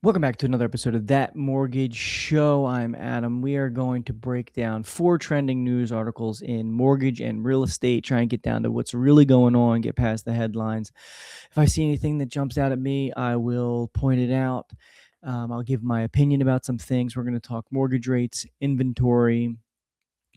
Welcome back to another episode of That Mortgage Show. I'm Adam. We are going to break down 4 trending news articles in mortgage and real estate, try and get down to what's really going on, get past the headlines. If I see anything that jumps out at me, I will point it out. I'll give my opinion about some things. We're going to talk mortgage rates, inventory,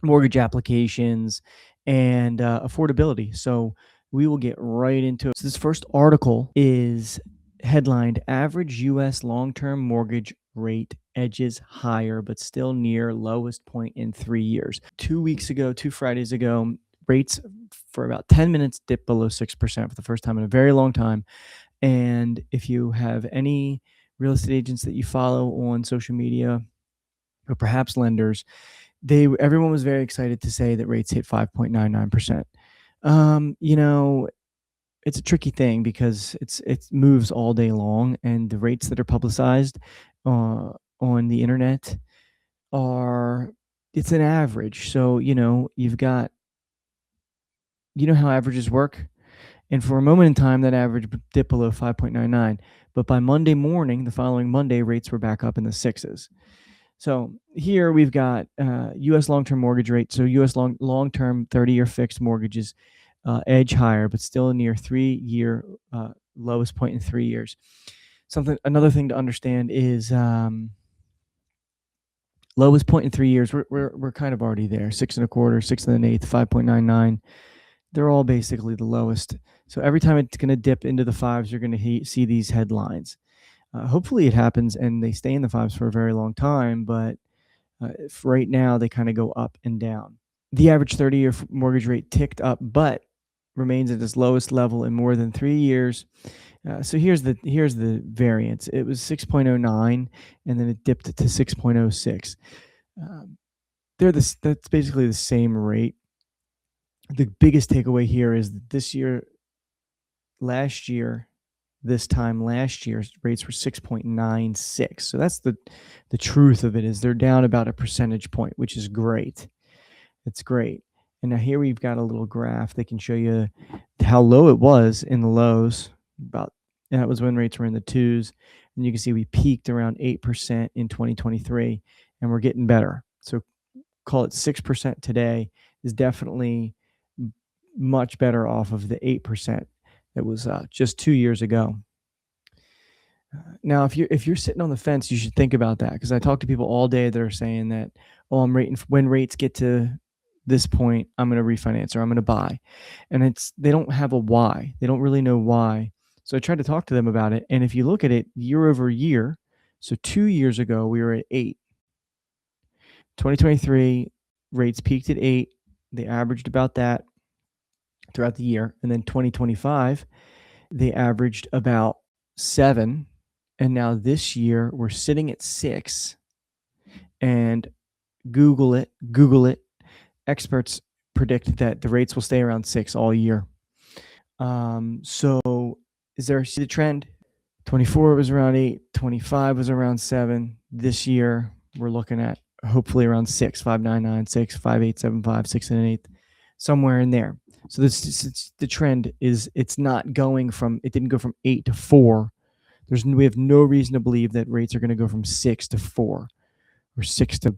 mortgage applications, and affordability. So we will get right into it. So this first article is headlined Average U.S. Long-Term Mortgage Rate Edges Higher, but still near lowest point in 3 years. 2 weeks ago, 2 Fridays ago, rates for about 10 minutes dipped below 6% for the first time in a very long time. And if you have any real estate agents that you follow on social media, or perhaps lenders, everyone was very excited to say that rates hit 5.99%. It's a tricky thing because it moves all day long, and the rates that are publicized on the internet it's an average. So, you've got, how averages work. And for a moment in time, that average dipped below 5.99. But by Monday morning, the following Monday, rates were back up in the sixes. So here we've got U.S. long-term mortgage rate. So U.S. long-term 30-year fixed mortgages edge higher, but still near 3-year lowest point in 3 years. Another thing to understand is lowest point in 3 years. We're kind of already there. 6.25, 6 1/8, 5.99. They're all basically the lowest. So every time it's going to dip into the fives, you're going to see these headlines. Hopefully it happens and they stay in the fives for a very long time, but if right now they kind of go up and down. The average 30-year mortgage rate ticked up, but remains at its lowest level in more than 3 years. So here's the variance. It was 6.09, and then it dipped to 6.06. That's basically the same rate. The biggest takeaway here is that this time last year, rates were 6.96. So that's the truth of it, is they're down about a percentage point, which is great. It's great. And now here we've got a little graph that can show you how low it was in the lows. And that was when rates were in the twos. And you can see we peaked around 8% in 2023, and we're getting better. So call it 6% today is definitely much better off of the 8% that was just 2 years ago. Now, if you're sitting on the fence, you should think about that, because I talk to people all day that are saying that, oh, I'm waiting when rates get to this point, I'm going to refinance or I'm going to buy, and they don't have a why. They don't really know why. So I tried to talk to them about it, and if you look at it year over year, so 2 years ago we were at 8. 2023 rates peaked at 8. They averaged about that throughout the year, and then 2025 they averaged about 7, and now this year we're sitting at 6. And Google it. Experts predict that the rates will stay around 6 all year. So see the trend? 24 was around 8, 25 was around 7. This year we're looking at hopefully around 6, 5.99, 6, 5.875, 6 1/8, somewhere in there. So the trend is it didn't go from 8 to 4. We have no reason to believe that rates are going to go from 6 to 4, or 6 to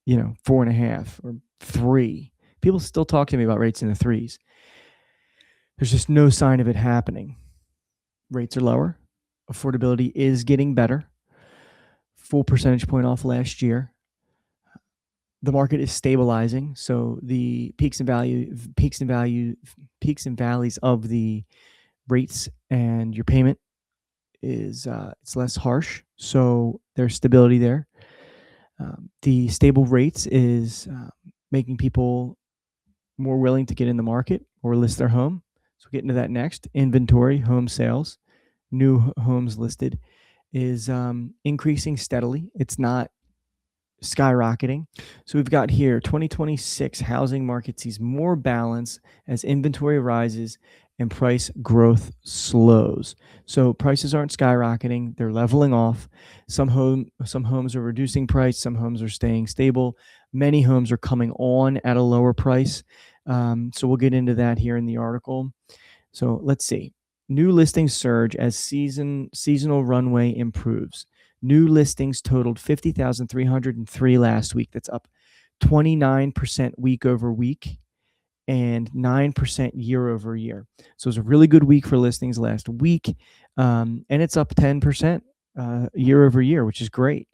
4.5 or 3. People still talk to me about rates in the 3s. There's just no sign of it happening. Rates are lower. Affordability is getting better. Full percentage point off last year. The market is stabilizing, so the peaks and valleys of the rates and your payment is it's less harsh. So there's stability there. The stable rates is making people more willing to get in the market or list their home. So we'll get into that next. Inventory, home sales, new homes listed is increasing steadily. It's not skyrocketing. So we've got here 2026 housing market sees more balance as inventory rises and price growth slows. So prices aren't skyrocketing, they're leveling off. Some homes are reducing price, some homes are staying stable. Many homes are coming on at a lower price. So we'll get into that here in the article. So let's see. New listings surge as seasonal runway improves. New listings totaled 50,303 last week. That's up 29% week over week and 9% year over year. So it was a really good week for listings last week. And it's up 10% year over year, which is great.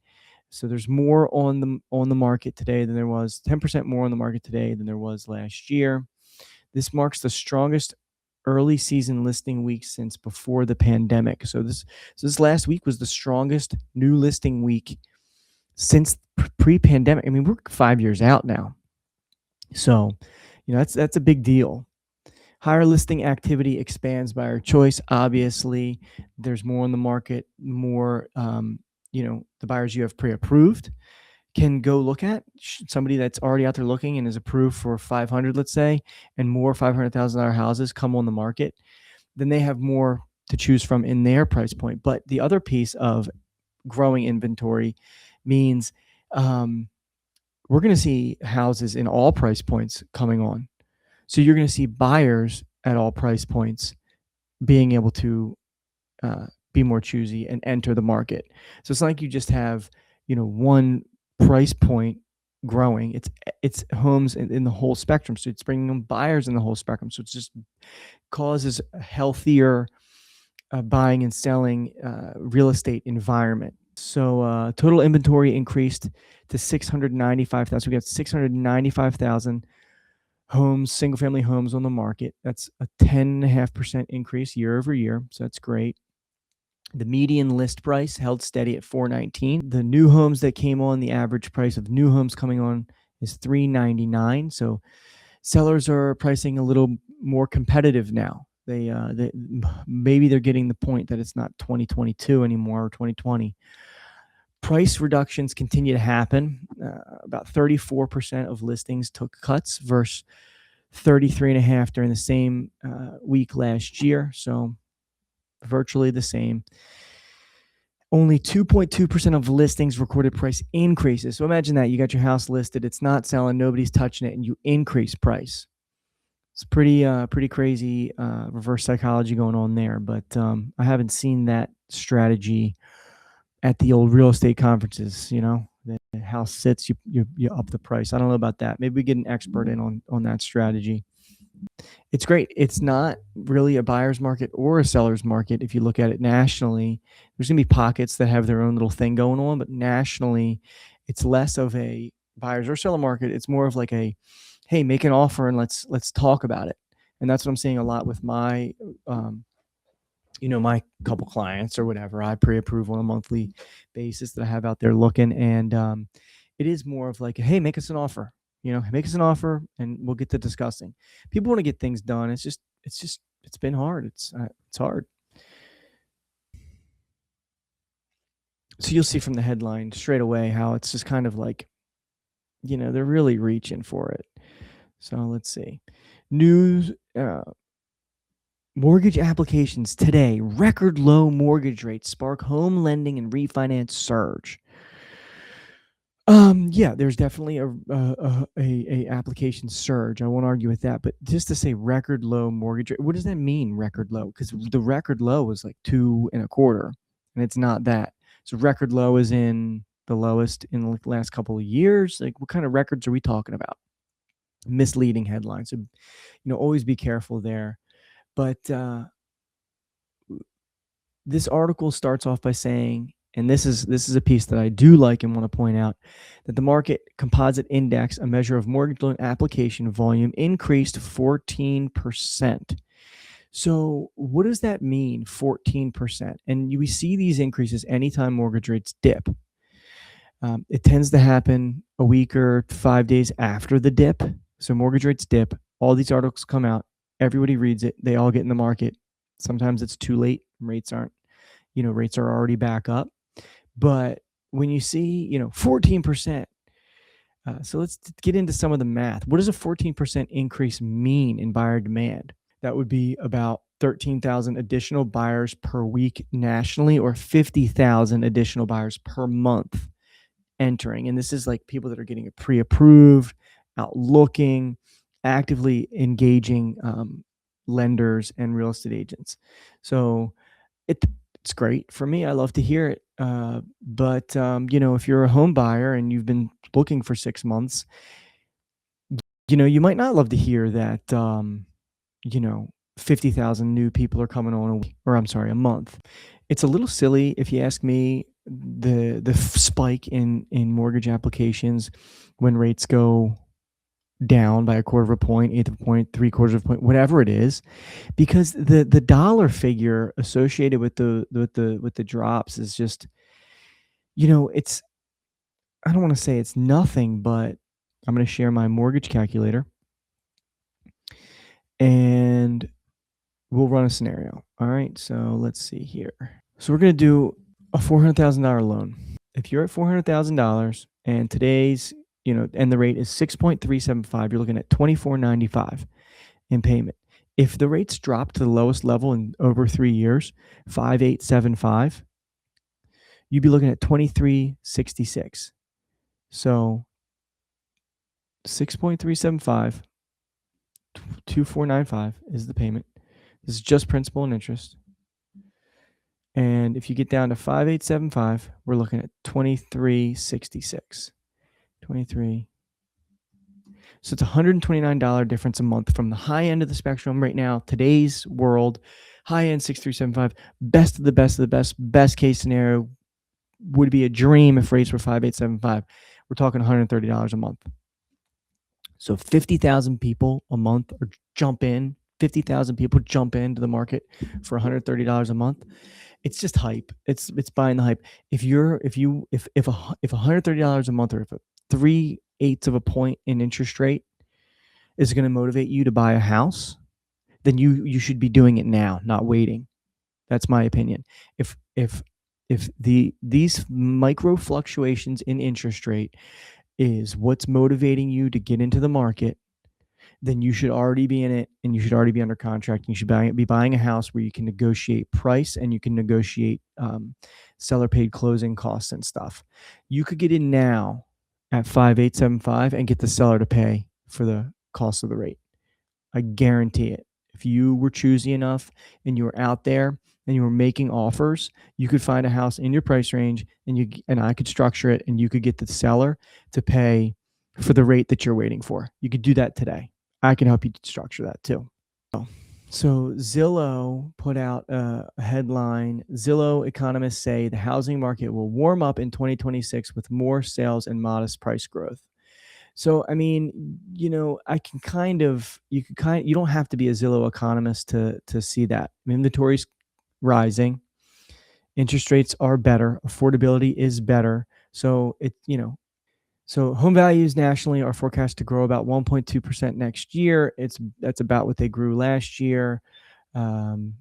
So there's more on the market today than there was, 10% more on the market today than there was last year. This marks the strongest early season listing week since before the pandemic. So this last week was the strongest new listing week since pre-pandemic. I mean, we're 5 years out now. So, that's a big deal. Higher listing activity expands buyer choice. Obviously, there's more on the market, more, the buyers you have pre-approved can go look at. Somebody that's already out there looking and is approved for 500, let's say, and more $500,000 houses come on the market, then they have more to choose from in their price point. But the other piece of growing inventory means we're going to see houses in all price points coming on. So you're going to see buyers at all price points being able to be more choosy and enter the market. So it's not like you just have, one price point growing. It's homes in the whole spectrum. So it's bringing them buyers in the whole spectrum. So it just causes a healthier buying and selling real estate environment. So total inventory increased to 695,000. We got 695,000 homes, single family homes on the market. That's a 10.5% increase year over year. So that's great. The median list price held steady at $419. The new homes that came on, the average price of new homes coming on is $399. So sellers are pricing a little more competitive now. They maybe they're getting the point that it's not 2022 anymore or 2020. Price reductions continue to happen. About 34% of listings took cuts versus 33.5% during the same week last year. So virtually the same. Only 2.2% of listings recorded price increases. So imagine that you got your house listed, it's not selling, nobody's touching it, and you increase price. It's pretty crazy reverse psychology going on there. But I haven't seen that strategy at the old real estate conferences. The house sits, you up the price. I don't know about that. Maybe we get an expert in on that strategy. It's great. It's not really a buyer's market or a seller's market. If you look at it nationally, there's going to be pockets that have their own little thing going on, but nationally, it's less of a buyer's or seller market. It's more of like a, hey, make an offer and let's talk about it. And that's what I'm seeing a lot with my my couple clients or whatever I pre-approve on a monthly basis that I have out there looking. And it is more of like, hey, make us an offer, make us an offer and we'll get to discussing. People want to get things done. It's been hard. It's hard. So you'll see from the headline straight away how it's just kind of like, they're really reaching for it. So let's see. News, mortgage applications today, record low mortgage rates spark home lending and refinance surge. Yeah, there's definitely a application surge. I won't argue with that, but just to say record low mortgage rate, what does that mean, record low? Because the record low was like 2.25, and it's not that. So record low is in the lowest in the last couple of years. Like, what kind of records are we talking about? Misleading headlines. So, always be careful there. But this article starts off by saying, and this is a piece that I do like and want to point out, that the market composite index, a measure of mortgage loan application volume, increased 14%. So what does that mean, 14%? And we see these increases anytime mortgage rates dip. It tends to happen a week or 5 days after the dip. So mortgage rates dip, all these articles come out, everybody reads it, they all get in the market. Sometimes it's too late. Rates are already back up. But when you see, 14%, so let's get into some of the math. What does a 14% increase mean in buyer demand? That would be about 13,000 additional buyers per week nationally, or 50,000 additional buyers per month entering. And this is like people that are getting it pre-approved, out looking, actively engaging lenders and real estate agents. So it's great for me. I love to hear it. But if you're a home buyer and you've been looking for 6 months, you might not love to hear that, 50,000 new people are coming on a week, or I'm sorry, a month. It's a little silly if you ask me. The spike in mortgage applications when rates go down by a quarter of a point, eighth of a point, three quarters of a point, whatever it is, because the dollar figure associated with the drops is just, it's, I don't want to say it's nothing, but I'm going to share my mortgage calculator and we'll run a scenario. All right, so let's see here. So we're going to do a $400,000 loan. If you're at $400,000 and today's, and the rate is 6.375, you're looking at $24.95 in payment. If the rates drop to the lowest level in over 3 years, 5.875, you'd be looking at $23.66. So 6.375, 2495 is the payment. This is just principal and interest. And if you get down to 5.875, we're looking at 23.66. 23. So it's $129 difference a month from the high end of the spectrum right now. Today's world, high end 6.375, best of the best of the best. Best case scenario would be a dream if rates were 5.875. We're talking $130 a month. So 50,000 people a month or jump in. 50,000 people jump into the market for $130 a month. It's just hype. It's buying the hype. If $130 a month, or if a 3/8 of a point in interest rate is going to motivate you to buy a house, then you should be doing it now, not waiting. That's my opinion. If these micro fluctuations in interest rate is what's motivating you to get into the market, then you should already be in it and you should already be under contract. And you should be buying a house where you can negotiate price and you can negotiate seller paid closing costs and stuff. You could get in now at 5.875 and get the seller to pay for the cost of the rate. I guarantee it. If you were choosy enough and you were out there and you were making offers, you could find a house in your price range and I could structure it and you could get the seller to pay for the rate that you're waiting for. You could do that today. I can help you structure that too. So Zillow put out a headline. Zillow economists say the housing market will warm up in 2026 with more sales and modest price growth. So, I mean, you don't have to be a Zillow economist to see that. Inventory's rising. Interest rates are better. Affordability is better. So so home values nationally are forecast to grow about 1.2% next year. That's about what they grew last year. The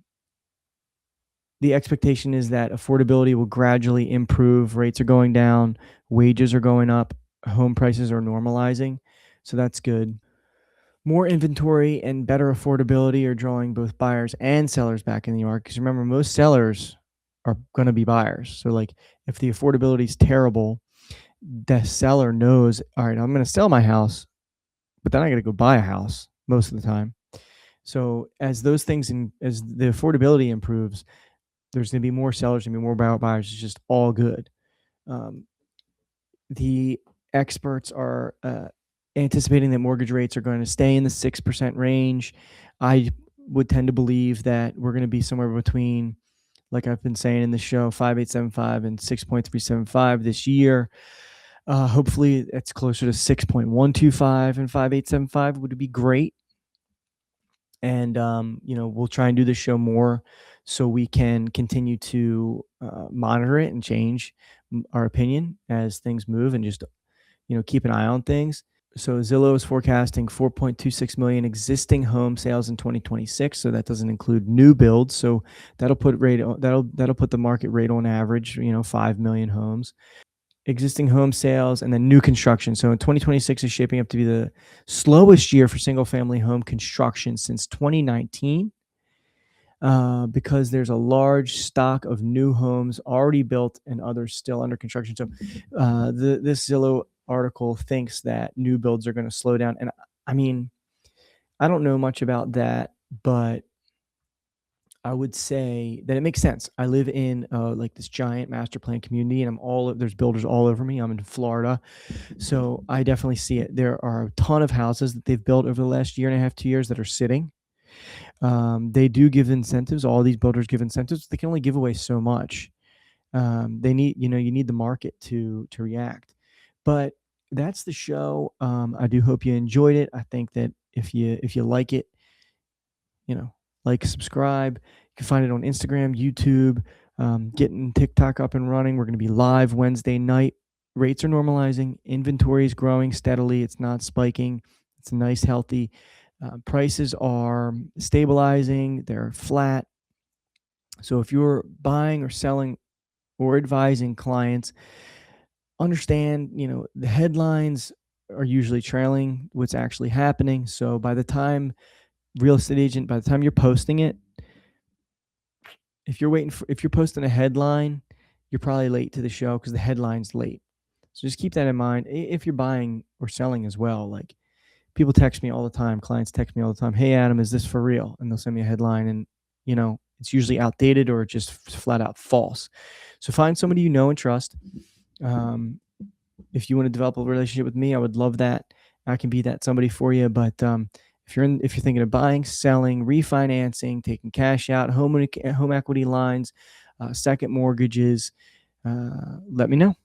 expectation is that affordability will gradually improve. Rates are going down. Wages are going up. Home prices are normalizing. So that's good. More inventory and better affordability are drawing both buyers and sellers back in the market. Because remember, most sellers are going to be buyers. So like if the affordability is terrible, the seller knows, all right, I'm going to sell my house, but then I got to go buy a house most of the time. So as those things as the affordability improves, there's going to be more sellers and be more buyers. It's just all good. The experts are anticipating that mortgage rates are going to stay in the 6% range. I would tend to believe that we're going to be somewhere between, like I've been saying in the show, 5.875 and 6.375 this year. Hopefully it's closer to 6.125 and 5.875 would be great. And, we'll try and do this show more so we can continue to monitor it and change our opinion as things move and just, keep an eye on things. So Zillow is forecasting 4.26 million existing home sales in 2026. So that doesn't include new builds. So that'll put the market rate on average, 5 million homes. Existing home sales and then new construction. So in 2026 is shaping up to be the slowest year for single family home construction since 2019 because there's a large stock of new homes already built and others still under construction. So this Zillow article thinks that new builds are going to slow down. And I mean, I don't know much about that, but I would say that it makes sense. I live in like this giant master plan community, and there's builders all over me. I'm in Florida, so I definitely see it. There are a ton of houses that they've built over the last year and a half, 2 years that are sitting. They do give incentives. All these builders give incentives. They can only give away so much. They need, you need the market to react. But that's the show. I do hope you enjoyed it. I think that if you like it, like, subscribe. You can find it on Instagram, YouTube, getting TikTok up and running. We're going to be live Wednesday night. Rates are normalizing. Inventory is growing steadily. It's not spiking. It's nice, healthy. Prices are stabilizing. They're flat. So if you're buying or selling or advising clients, understand, the headlines are usually trailing what's actually happening. So by the time by the time you're posting it, if you're posting a headline, you're probably late to the show because the headline's late. So just keep that in mind. If you're buying or selling as well, like, people text me all the time, clients text me all the time, "Hey Adam, is this for real?" And they'll send me a headline, and it's usually outdated or just flat out false. So find somebody you know and trust. If you want to develop a relationship with me, I would love that. I can be that somebody for you. But if you're thinking of buying, selling, refinancing, taking cash out, home equity lines, second mortgages, let me know.